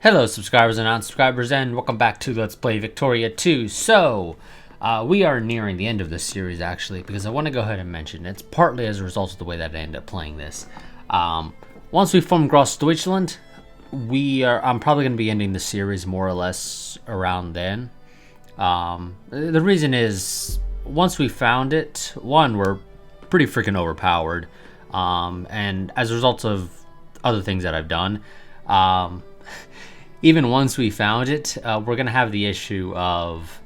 Hello subscribers and non-subscribers, and welcome back to Let's Play Victoria 2. So, we are nearing the end of this series actually, because I want to go ahead and mention it's partly as a result of the way that I ended up playing this. Once we form Grossdeutschland, I'm probably going to be ending the series more or less around then. The reason is, once we found it, one, we're pretty freaking overpowered, and as a result of other things that I've done, even once we found it, we're going to have the issue of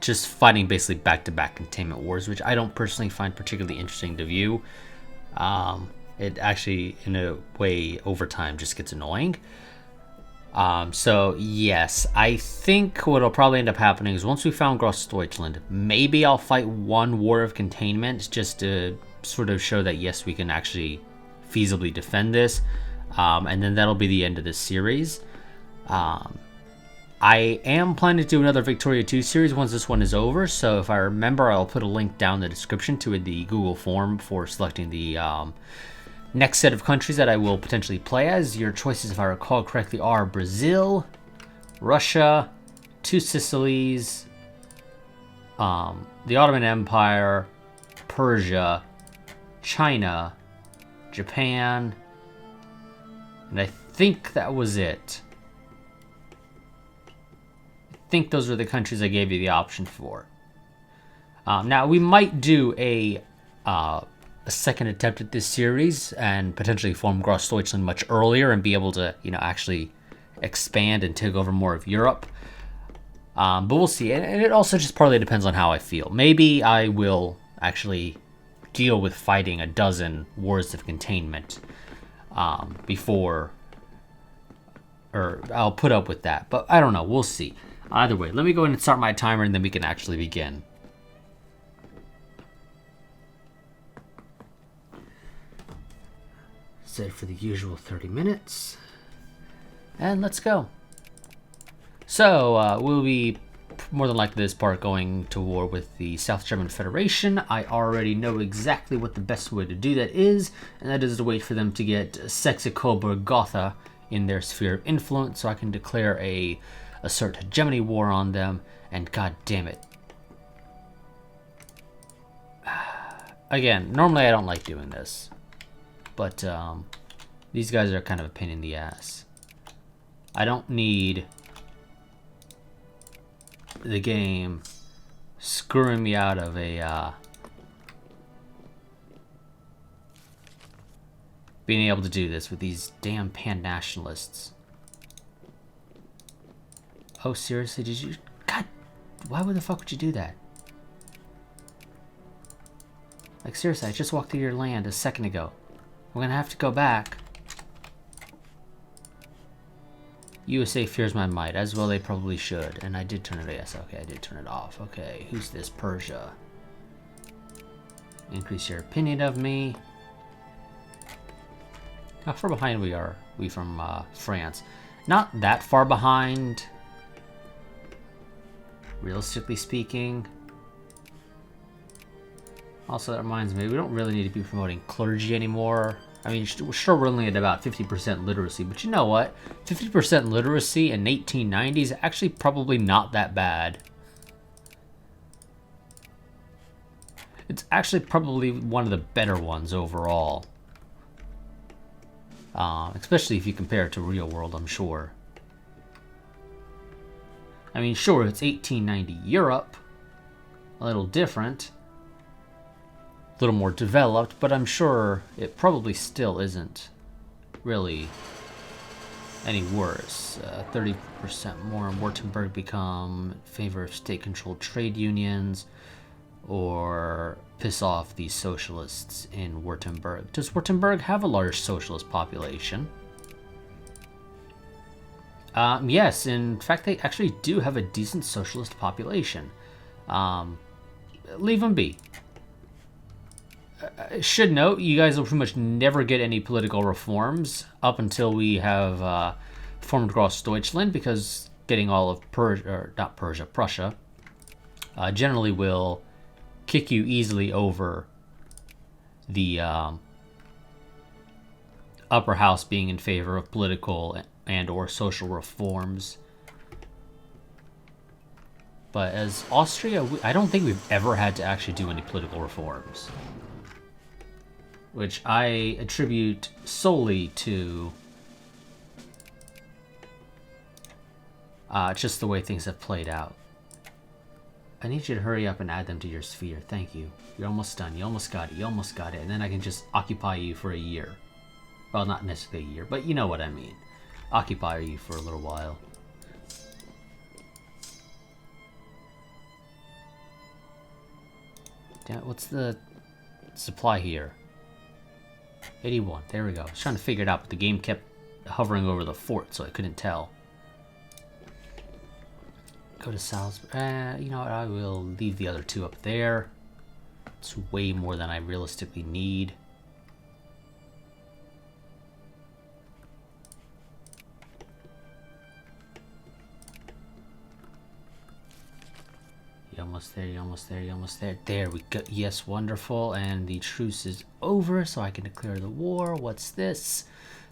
just fighting basically back-to-back containment wars, which I don't personally find particularly interesting to view. It actually, in a way, over time just gets annoying. So, yes, I think what will probably end up happening is once we found Grossdeutschland, maybe I'll fight one war of containment just to sort of show that, yes, we can actually feasibly defend this. And then that'll be the end of this series. I am planning to do another Victoria 2 series once this one is over, so if I remember, I'll put a link down in the description to the Google form for selecting the next set of countries that I will potentially play as. Your choices, if I recall correctly, are Brazil, Russia, two Sicilies, the Ottoman Empire, Persia, China, Japan, and I think that was it. I think those are the countries I gave you the option for. Now, we might do a second attempt at this series and potentially form Grossdeutschland much earlier and be able to, actually expand and take over more of Europe. But we'll see. And it also just partly depends on how I feel. Maybe I will actually deal with fighting a dozen wars of containment before, or I'll put up with that, but I don't know, we'll see. Either way, let me go ahead and start my timer and then we can actually begin. Set for the usual 30 minutes, and let's go. So, we'll be more than likely this part going to war with the South German Federation. I already know exactly what the best way to do that is, and that is to wait for them to get Saxe-Coburg-Gotha in their sphere of influence, so I can declare a assert hegemony war on them, and god damn it. Again, normally I don't like doing this, but these guys are kind of a pain in the ass. I don't need the game screwing me out of being able to do this with these damn pan-nationalists. Oh, seriously? Did you? God, why the fuck would you do that? Like, seriously, I just walked through your land a second ago. We're gonna have to go back. USA fears my might, as well they probably should. And I did turn it, yes, okay, I did turn it off. Okay, who's this? Persia. Increase your opinion of me. How far behind are we from France? Not that far behind, realistically speaking. Also, that reminds me, we don't really need to be promoting clergy anymore. I mean, we're sure we're only at about 50% literacy, but you know what? 50% literacy in 1890 is actually probably not that bad. It's actually probably one of the better ones overall. Especially if you compare it to real world, I'm sure. I mean, sure, it's 1890 Europe. A little different. A little more developed, but I'm sure it probably still isn't really any worse. 30% more in Württemberg become in favor of state-controlled trade unions, or piss off these socialists in Württemberg. Does Württemberg have a large socialist population? Yes, in fact, they actually do have a decent socialist population. Leave them be. I should note, you guys will pretty much never get any political reforms up until we have formed Grossdeutschland, because getting all of Prussia, generally will kick you easily over the upper house being in favor of political and or social reforms. But as Austria, I don't think we've ever had to actually do any political reforms. Which I attribute solely to just the way things have played out. I need you to hurry up and add them to your sphere. Thank you. You're almost done. You almost got it. You almost got it. And then I can just occupy you for a year. Well, not necessarily a year, but you know what I mean. Occupy you for a little while. Damn it, what's the supply here? 81. There we go. I was trying to figure it out, but the game kept hovering over the fort, so I couldn't tell. Go to Salzburg. You know what? I will leave the other two up there. It's way more than I realistically need. You're almost there, you're almost there, you're almost there. There we go. Yes, wonderful. And the truce is over, so I can declare the war. What's this?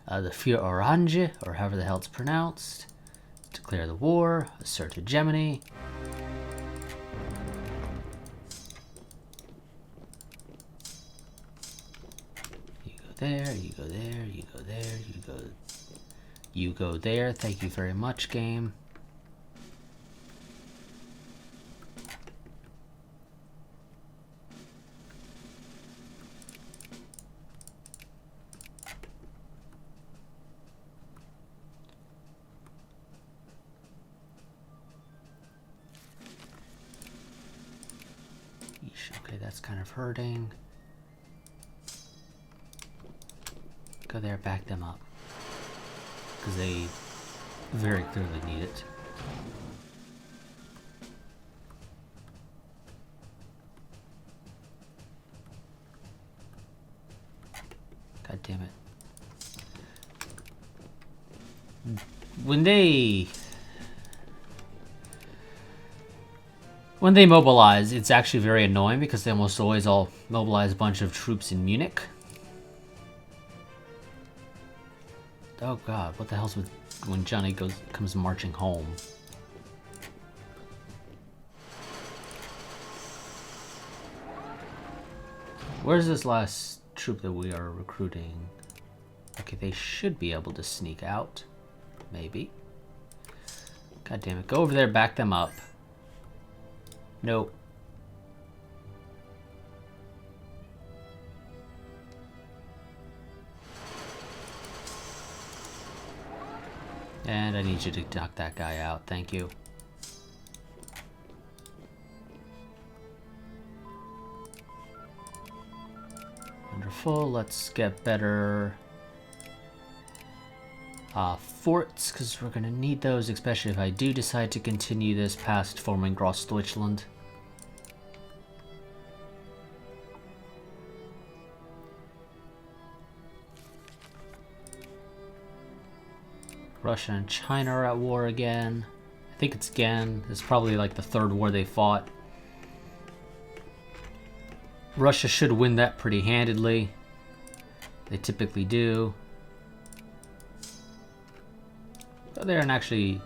The Für Orange, or however the hell it's pronounced. Declare the war. Assert hegemony. You go there, you go there, you go there, you go there. Thank you very much, game. Okay, that's kind of hurting. Go there, back them up. Because they very clearly need it. God damn it. When they mobilize, it's actually very annoying because they almost always all mobilize a bunch of troops in Munich. Oh god, what the hell's with when Johnny comes marching home? Where's this last troop that we are recruiting? Okay, they should be able to sneak out. Maybe. God damn it. Go over there, back them up. Nope. And I need you to knock that guy out. Thank you. Wonderful. Let's get better forts, because we're going to need those, especially if I do decide to continue this past forming Grossdeutschland. Russia and China are at war again. I think it's again. It's probably like the third war they fought. Russia should win that pretty handedly. They typically do. Go there and actually...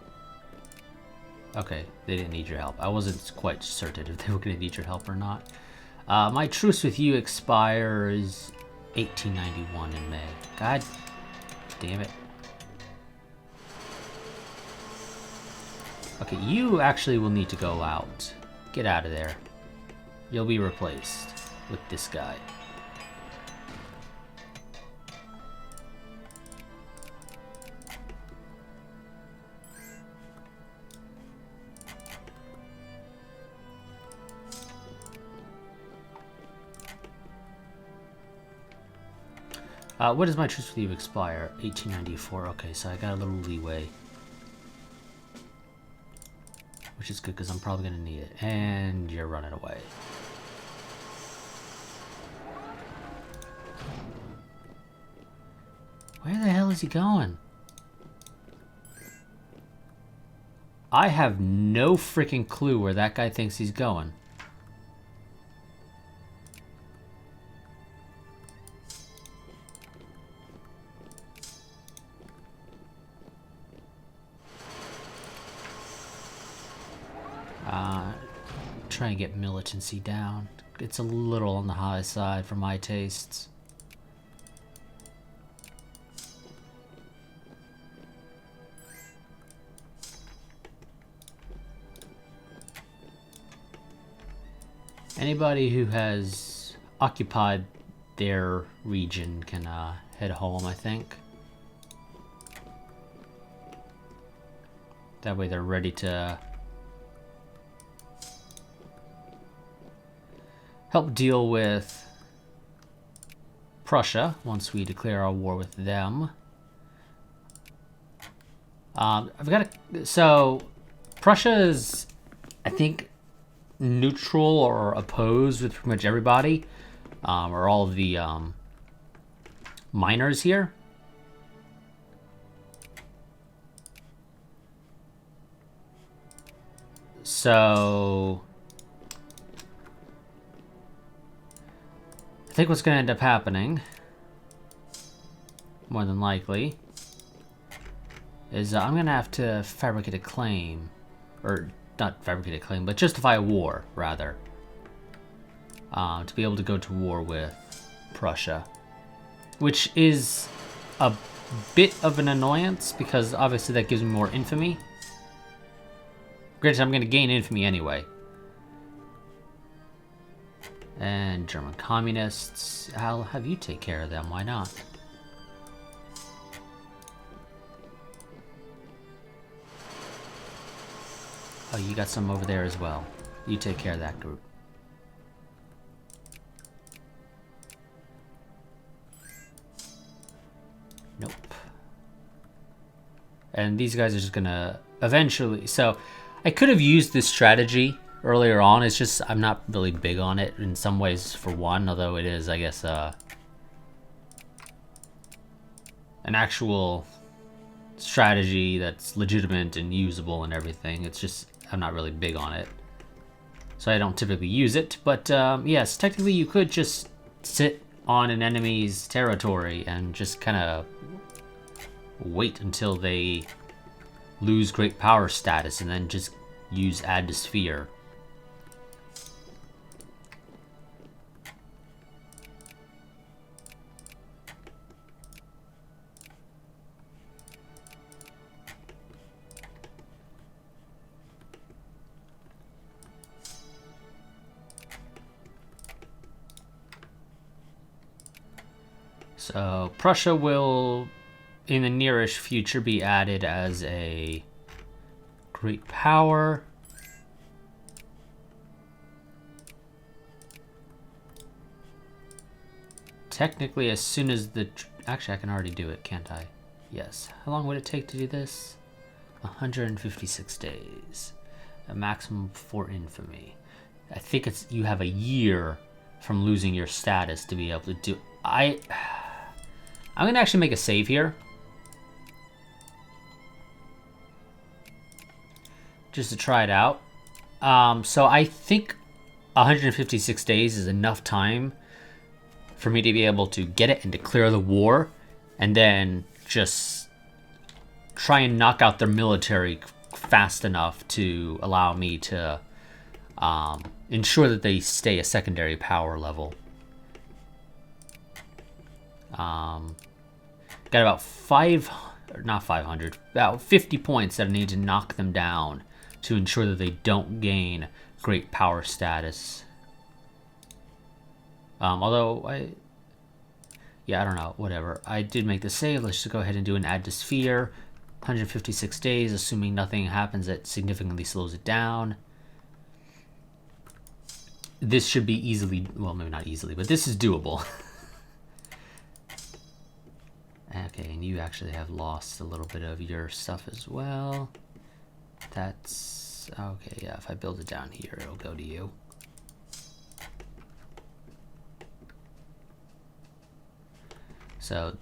Okay, they didn't need your help. I wasn't quite certain if they were going to need your help or not. My truce with you expires 1891 in May. God damn it. Okay, you actually will need to go out. Get out of there. You'll be replaced with this guy. What does my truce with you expire? 1894. Okay, so I got a little leeway. Which is good, because I'm probably going to need it. And you're running away. Where the hell is he going? I have no freaking clue where that guy thinks he's going. try and get militancy down. It's a little on the high side for my tastes. Anybody who has occupied their region can head home, I think. That way they're ready to help deal with Prussia once we declare our war with them. So Prussia is, I think, neutral or opposed with pretty much everybody, or all of the miners here. So I think what's going to end up happening, more than likely, is I'm going to have to fabricate a claim, or not fabricate a claim, but justify a war, rather, to be able to go to war with Prussia, which is a bit of an annoyance, because obviously that gives me more infamy. Granted, I'm going to gain infamy anyway. And German communists, I'll have you take care of them, why not? Oh, you got some over there as well. You take care of that group. Nope. And these guys are just gonna eventually... So, I could have used this strategy earlier on. It's just I'm not really big on it in some ways, for one, although it is, I guess, an actual strategy that's legitimate and usable and everything. It's just I'm not really big on it, so I don't typically use it. But yes, technically you could just sit on an enemy's territory and just kind of wait until they lose great power status and then just use add to sphere. So Prussia will, in the nearish future, be added as a great power. Technically, as soon as the... Actually, I can already do it, can't I? Yes. How long would it take to do this? 156 days. A maximum for infamy. I think it's you have a year from losing your status to be able to do... I'm going to actually make a save here. Just to try it out. So I think 156 days is enough time for me to be able to get it and declare the war. And then just try and knock out their military fast enough to allow me to ensure that they stay a secondary power level. Got about about 50 points that I need to knock them down to ensure that they don't gain great power status. Although I don't know, whatever. I did make the save. Let's just go ahead and do an add to sphere. 156 days, assuming nothing happens that significantly slows it down. This should be easily, well, maybe not easily, but this is doable. Okay, and you actually have lost a little bit of your stuff as well. That's... okay, yeah, if I build it down here, it'll go to you. So,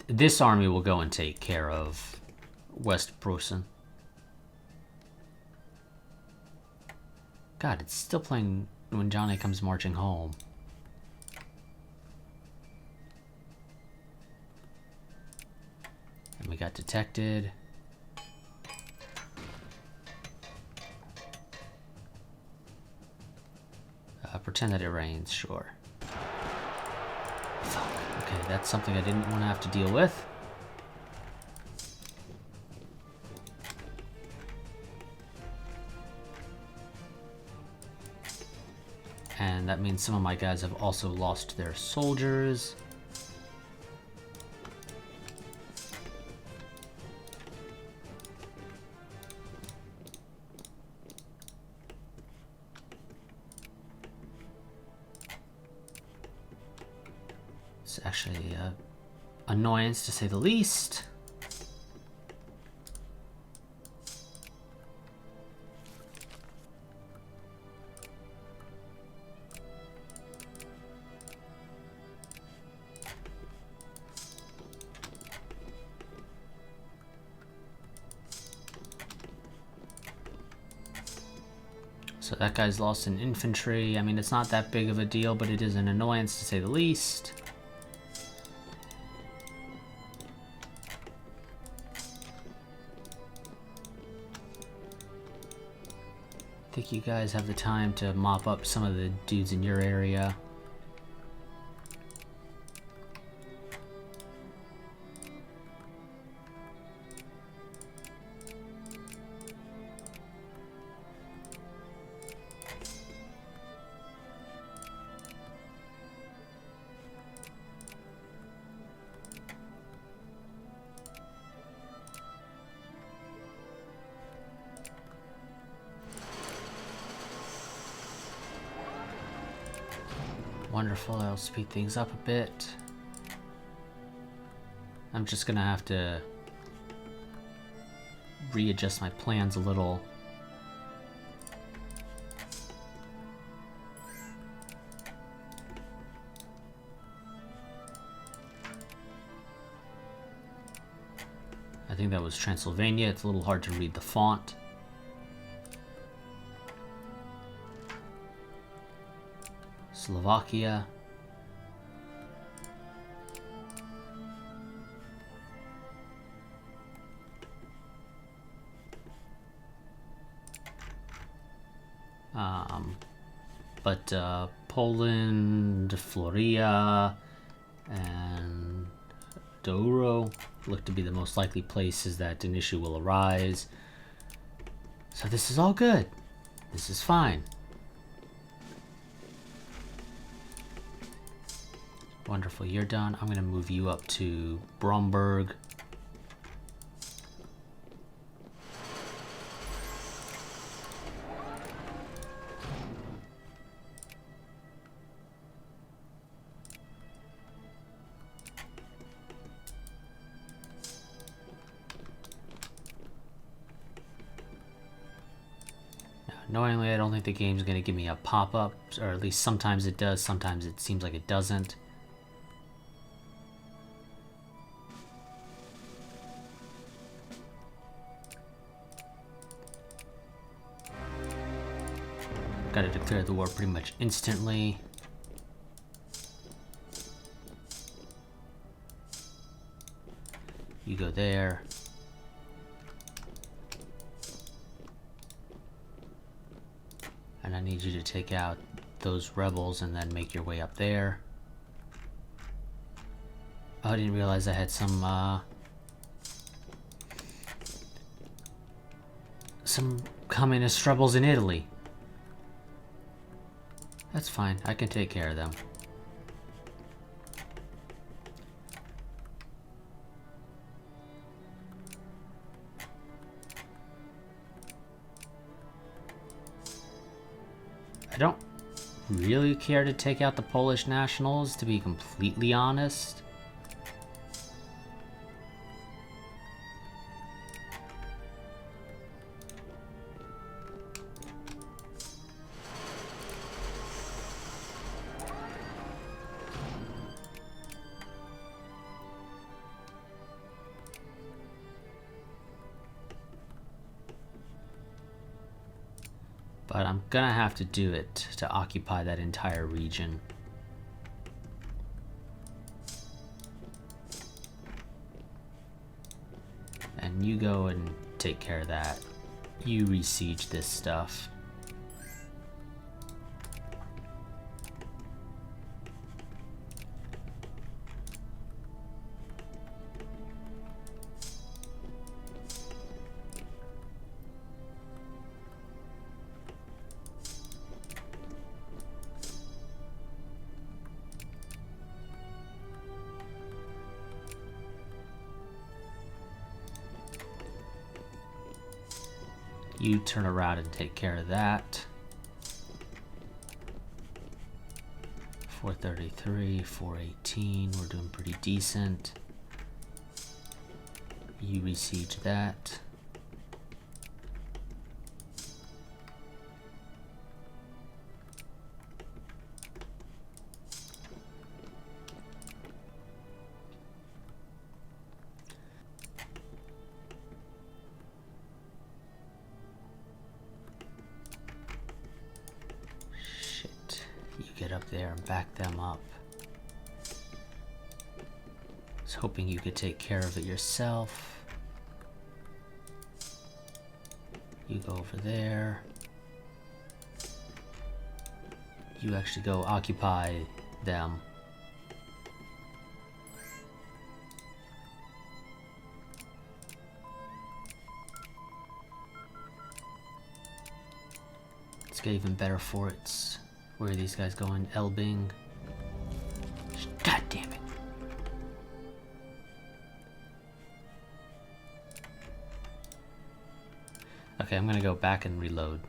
this army will go and take care of West Prussia. God, it's still playing When Johnny Comes Marching Home. And we got detected. pretend that it rains, sure. Fuck. Okay, that's something I didn't want to have to deal with. And that means some of my guys have also lost their soldiers. It's actually an annoyance to say the least. So that guy's lost in infantry. I mean, it's not that big of a deal, but it is an annoyance to say the least. I think you guys have the time to mop up some of the dudes in your area. Wonderful, that'll speed things up a bit. I'm just gonna have to readjust my plans a little. I think that was Transylvania. It's a little hard to read the font. Slovakia. Poland, Floria, and Douro look to be the most likely places that an issue will arise. So this is all good. This is fine. Wonderful, you're done. I'm gonna move you up to Bromberg. Annoyingly, I don't think the game's gonna give me a pop-up, or at least sometimes it does, sometimes it seems like it doesn't. Gotta declare the war pretty much instantly. You go there. And I need you to take out those rebels and then make your way up there. Oh, I didn't realize I had some communist rebels in Italy. That's fine, I can take care of them. I don't really care to take out the Polish nationals, to be completely honest. But I'm gonna have to do it to occupy that entire region. And you go and take care of that. You re-siege this stuff. You turn around and take care of that. 433, 418, we're doing pretty decent. You besiege that. Get up there and back them up. I was hoping you could take care of it yourself. You go over there. You actually go occupy them. Let's get even better forts. Where are these guys going? Elbing. God damn it. Okay, I'm gonna go back and reload.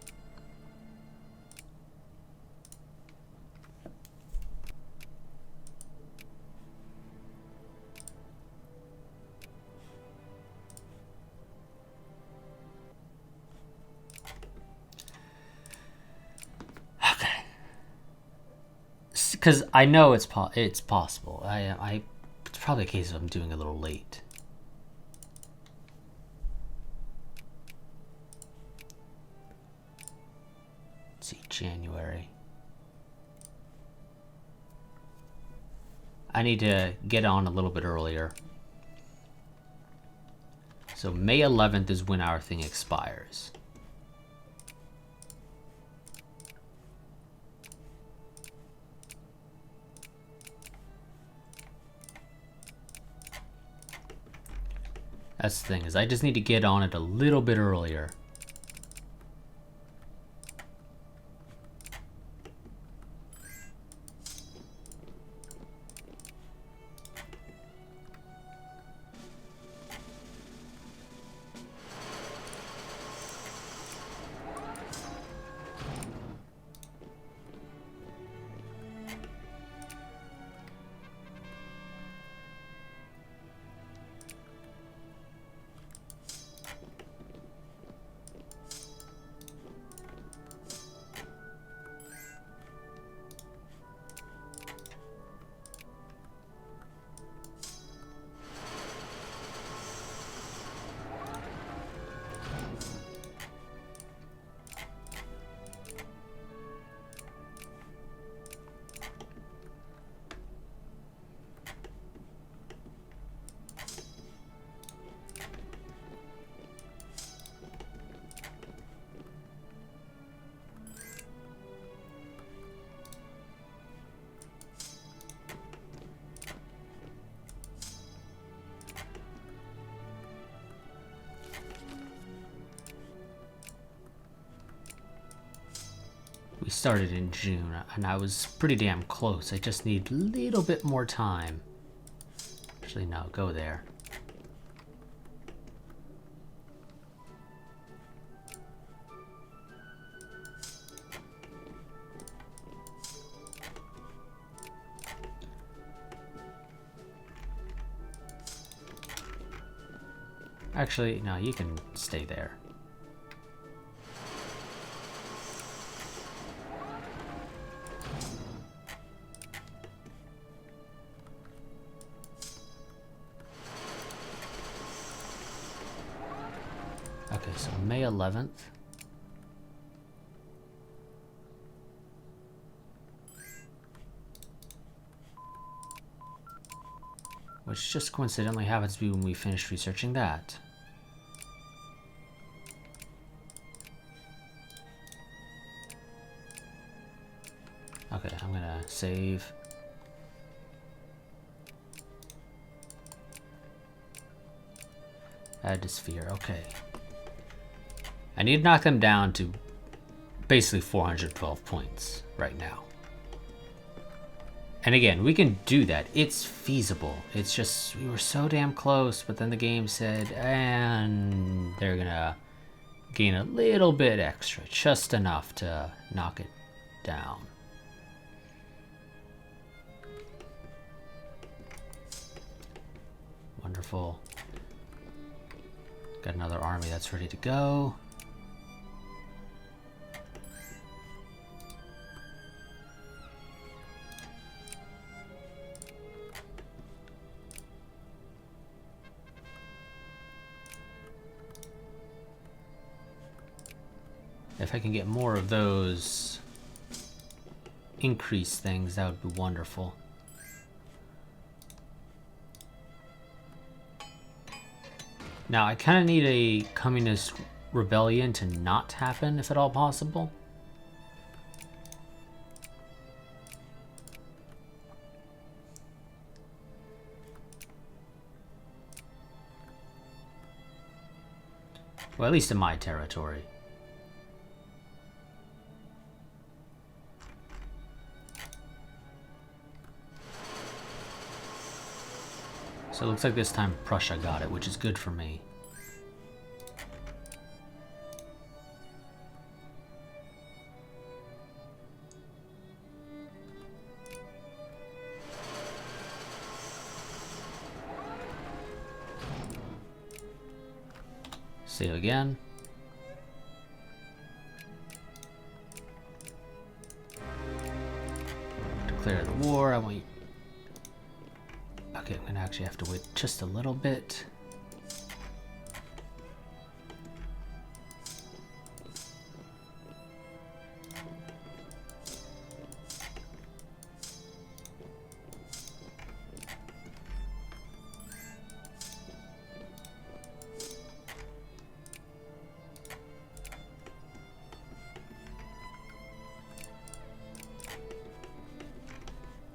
Because I know it's possible. It's probably a case of I'm doing a little late. Let's see, January. I need to get on a little bit earlier. So May 11th is when our thing expires. That's the thing, is I just need to get on it a little bit earlier. We started in June, and I was pretty damn close. I just need a little bit more time. Actually, no, go there. Actually, no, you can stay there. Okay, so May 11th. Which just coincidentally happens to be when we finished researching that. Okay, I'm gonna save. Add to sphere, okay. I need to knock them down to basically 412 points right now. And again, we can do that. It's feasible. It's just, we were so damn close, but then the game said, and they're gonna gain a little bit extra, just enough to knock it down. Wonderful. Got another army that's ready to go. If I can get more of those increase things, that would be wonderful. Now, I kind of need a communist rebellion to not happen, if at all possible. Well, at least in my territory. So it looks like this time Prussia got it, which is good for me. Save again. Declare the war. I want you. Okay, I'm gonna actually have to wait just a little bit.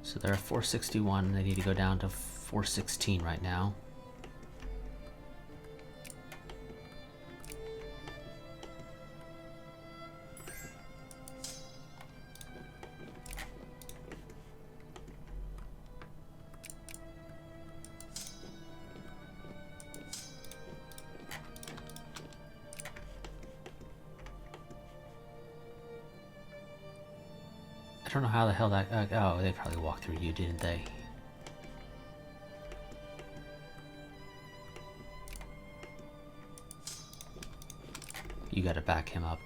So they're at 461, they need to go down to 416 right now. I don't know how the hell that... oh, they probably walked through you, didn't they? You gotta back him up.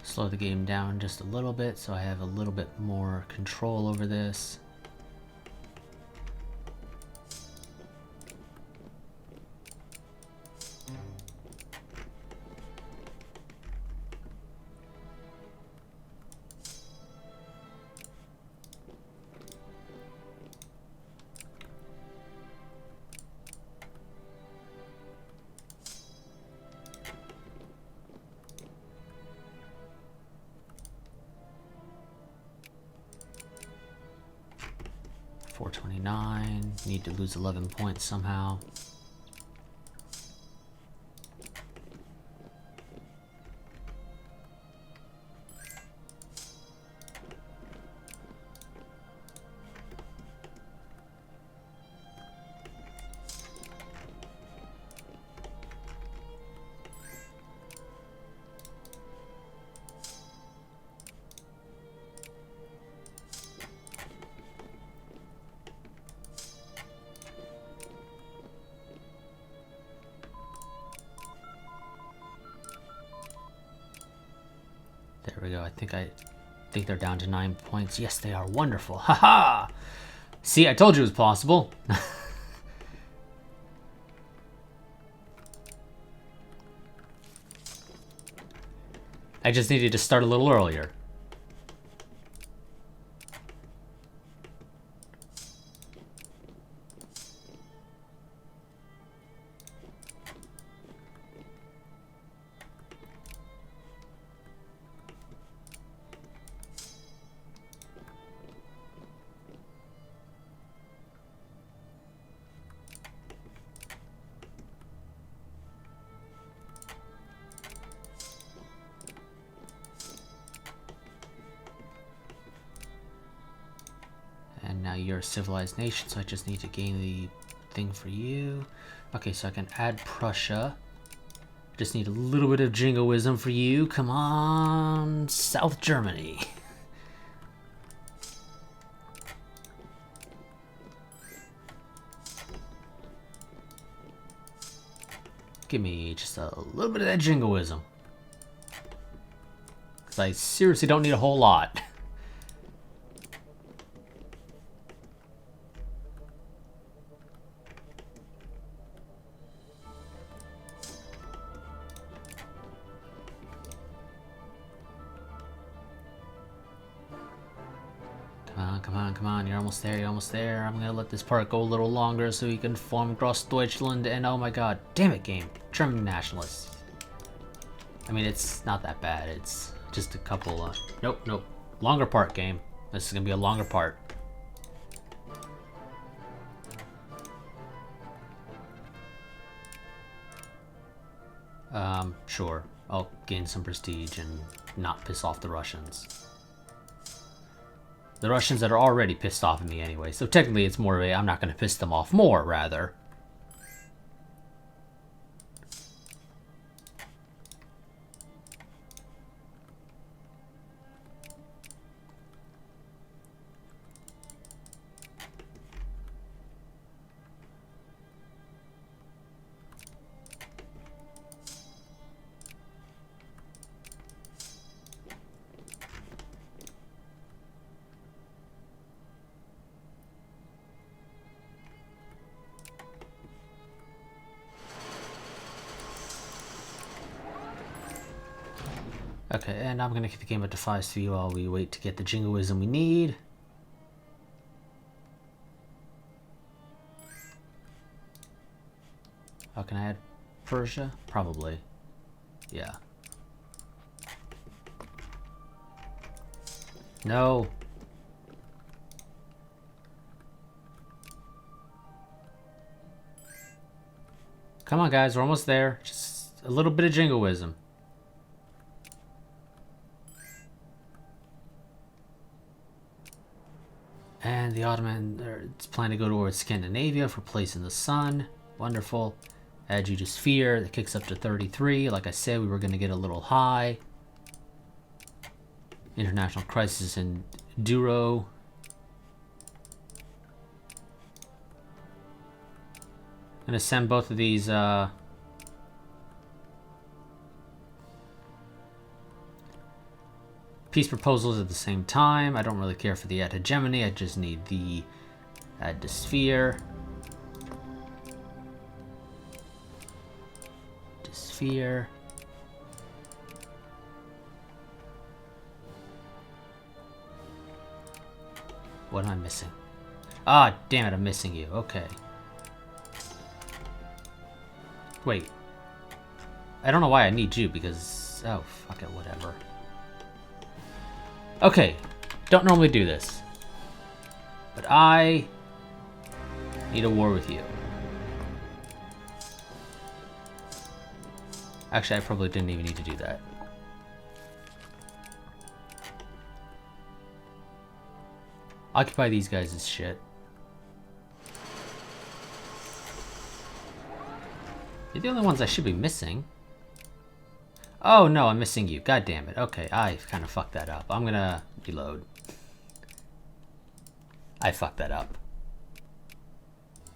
Slow the game down just a little bit so I have a little bit more control over this. $429. Need to lose 11 points somehow. There we go. I think they're down to 9 points. Yes, they are. Wonderful. Haha! See, I told you it was possible. I just needed to start a little earlier. And now you're a civilized nation, so I just need to gain the thing for you. Okay, so I can add Prussia. Just need a little bit of jingoism for you. Come on, South Germany. Give me just a little bit of that jingoism. Because I seriously don't need a whole lot. Come on, you're almost there, I'm gonna let this part go a little longer so we can form Grossdeutschland, and oh my god, damn it game, German nationalists. I mean, it's not that bad, it's just a couple, nope, longer part game. This is gonna be a longer part. Sure, I'll gain some prestige and not piss off the Russians. The Russians that are already pissed off at me anyway, so technically it's more of a I'm not going to piss them off more, rather. Okay, and I'm gonna keep the game at Defies 3 while we wait to get the jingoism we need. How can I add Persia? Probably. Yeah. No. Come on, guys, we're almost there. Just a little bit of jingoism. And the Ottoman, it's planning to go towards Scandinavia for Place in the Sun. Wonderful. Add you to Sphere. That kicks up to 33. Like I said, we were going to get a little high. International crisis in Douro. I'm going to send both of these peace proposals at the same time. I don't really care for the add hegemony. I just need the add to Sphere. To Sphere. What am I missing? Ah, damn it, I'm missing you. Okay. Wait. I don't know why I need you, because... oh, fuck it, whatever. Okay. Don't normally do this. But I... need a war with you. Actually, I probably didn't even need to do that. Occupy these guys as shit. You're the only ones I should be missing. Oh no, I'm missing you. God damn it. Okay, I kind of fucked that up. I'm gonna reload. I fucked that up.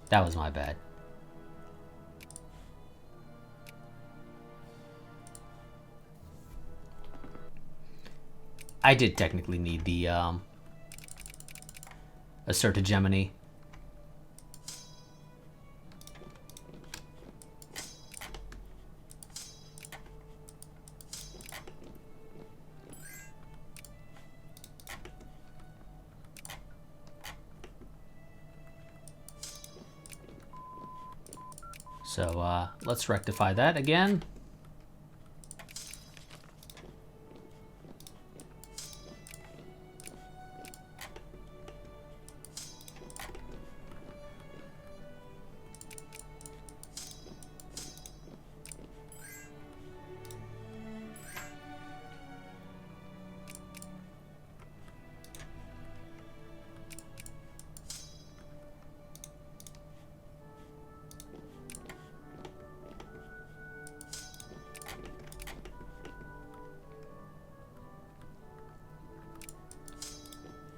That was my bad. I did technically need the assert hegemony. So let's rectify that again.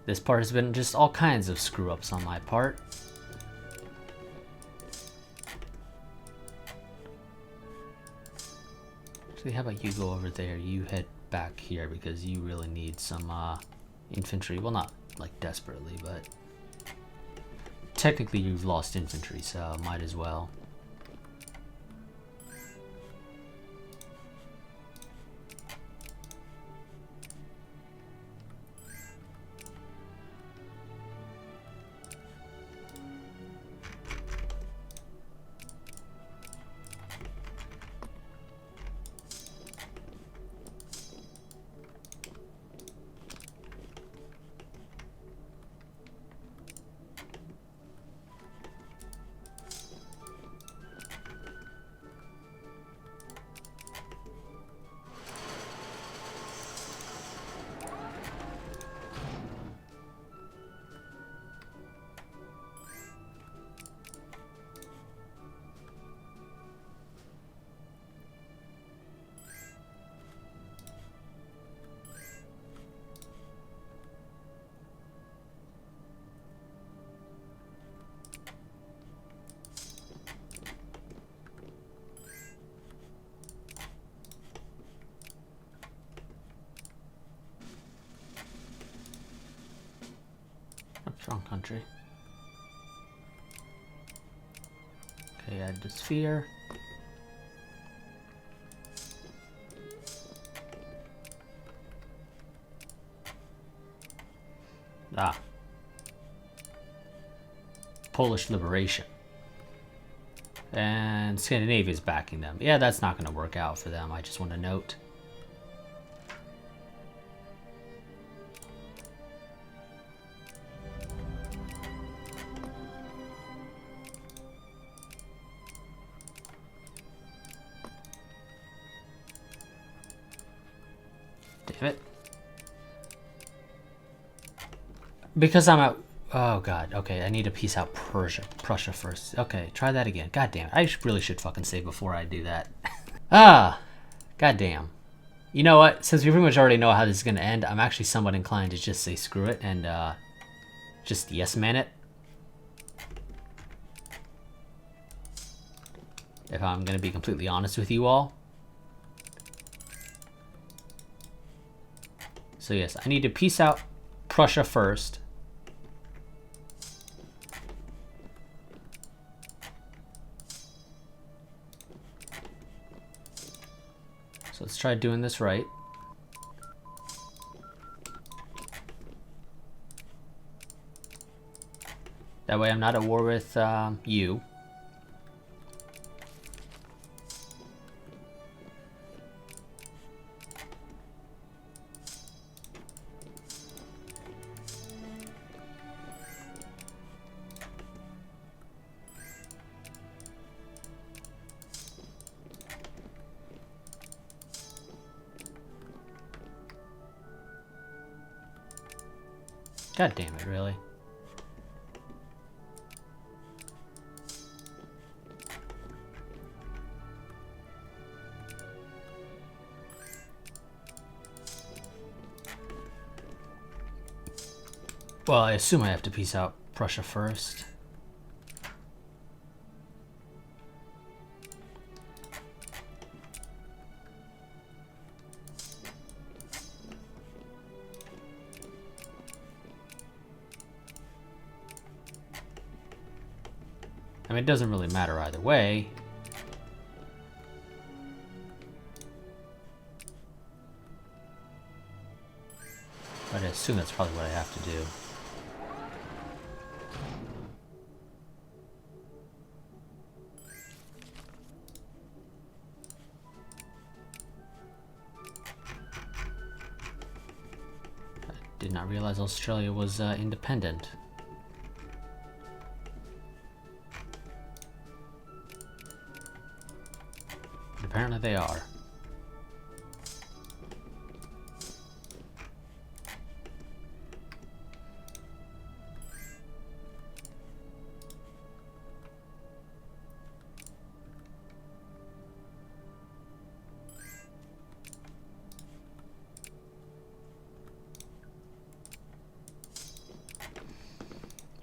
This part has been just all kinds of screw-ups on my part. Actually, how about you go over there? You head back here because you really need some infantry. Well, not like desperately, but technically you've lost infantry, so might as well. Strong country. Okay, add the sphere. Ah. Polish liberation. And Scandinavia is backing them. Yeah, that's not going to work out for them, I just want to note. Damn it. Because I'm at... Oh, God. Okay, I need to piece out Prussia first. Okay, try that again. God damn it. I really should fucking save before I do that. God damn. You know what? Since we pretty much already know how this is going to end, I'm actually somewhat inclined to just say screw it and just yes man it. If I'm going to be completely honest with you all. So yes, I need to piece out Prussia first. So let's try doing this right. That way I'm not at war with you. God damn it, really? Well, I assume I have to piece out Prussia first. I mean, it doesn't really matter either way. But I assume that's probably what I have to do. Did not realize Australia was independent. But apparently they are.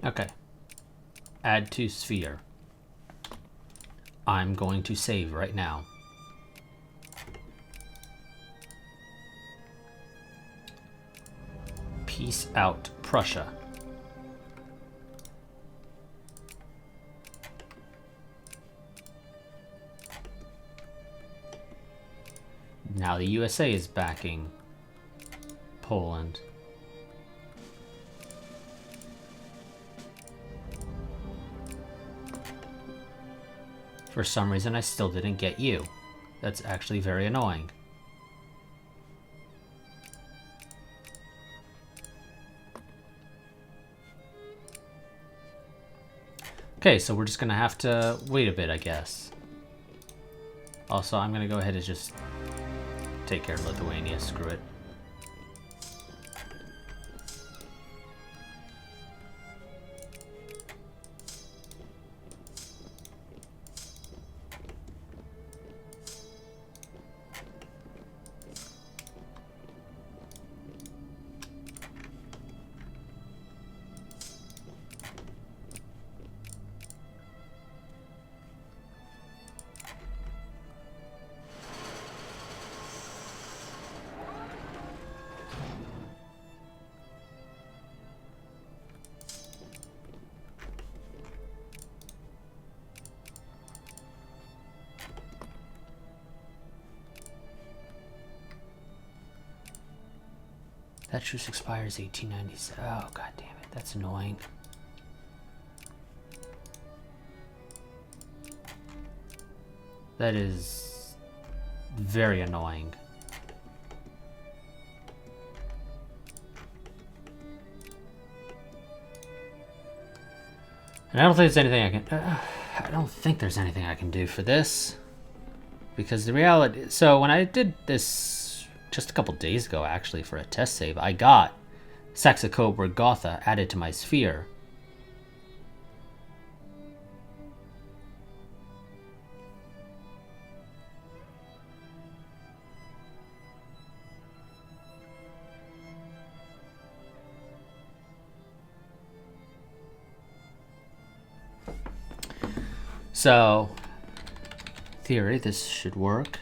Okay. Add to sphere. I'm going to save right now. Peace out, Prussia. Now the USA is backing Poland. For some reason, I still didn't get you. That's actually very annoying. Okay, so we're just gonna have to wait a bit, I guess. Also, I'm gonna go ahead and just take care of Lithuania. Screw it. That truce expires 1897. Oh, god damn it. That's annoying. That is very annoying. And I don't think there's anything I can... I don't think there's anything I can do for this. Because the reality... So when I did this just a couple days ago, actually, for a test save, I got Saxe-Coburg-Gotha added to my sphere. So, theory, this should work.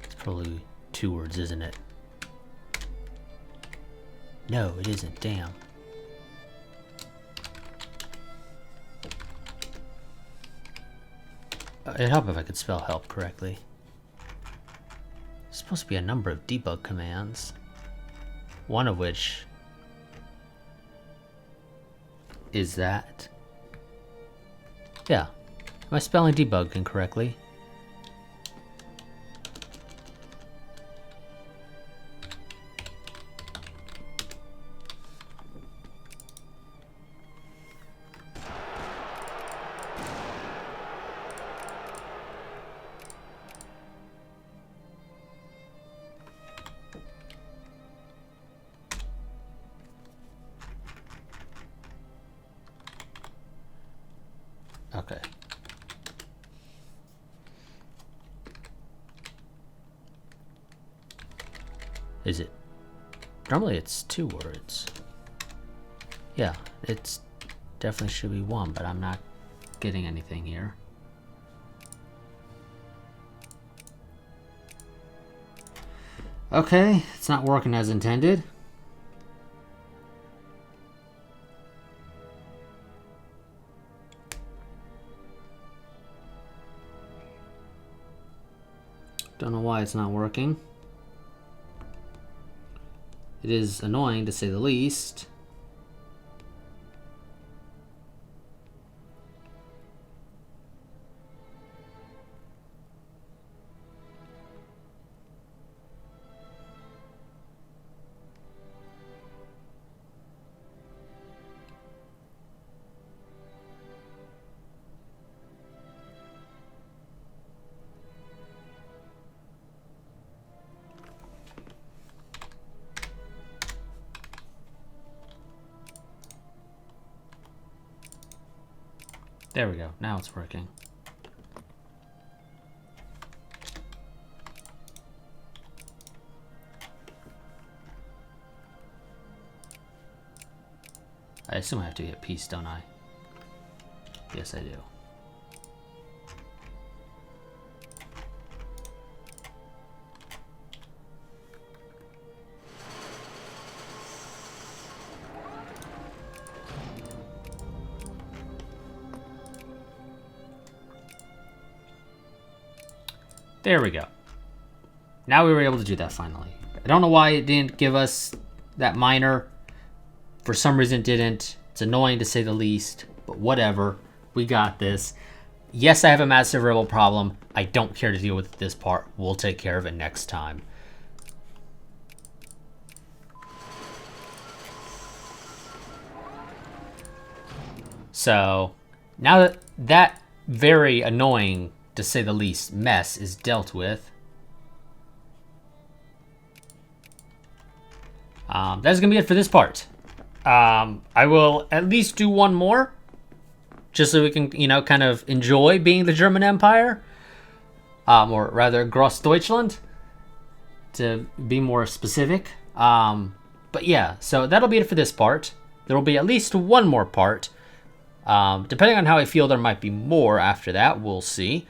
It's probably 2 words, isn't it? No, it isn't. Damn. It'd help if I could spell help correctly. There's supposed to be a number of debug commands, one of which is that. Yeah. Am I spelling debug incorrectly? Okay. Is it? Normally it's 2 words. Yeah, it's definitely should be 1, but I'm not getting anything here. Okay, it's not working as intended. Don't know why it's not working. It is annoying to say the least. There we go. Now it's working. I assume I have to get peace, don't I? Yes, I do. There we go. Now we were able to do that finally. I don't know why it didn't give us that minor. For some reason it didn't. It's annoying to say the least, but whatever. We got this. Yes, I have a massive rebel problem. I don't care to deal with this part. We'll take care of it next time. So, now that that very annoying, to say the least, mess is dealt with, that's going to be it for this part. I will at least do one more, just so we can, you know, kind of enjoy being the German Empire, or rather Großdeutschland, to be more specific. But yeah, so that'll be it for this part. There will be at least one more part. Depending on how I feel, there might be more after that. We'll see.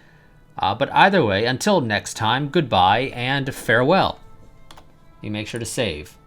But either way, until next time, goodbye and farewell. You make sure to save.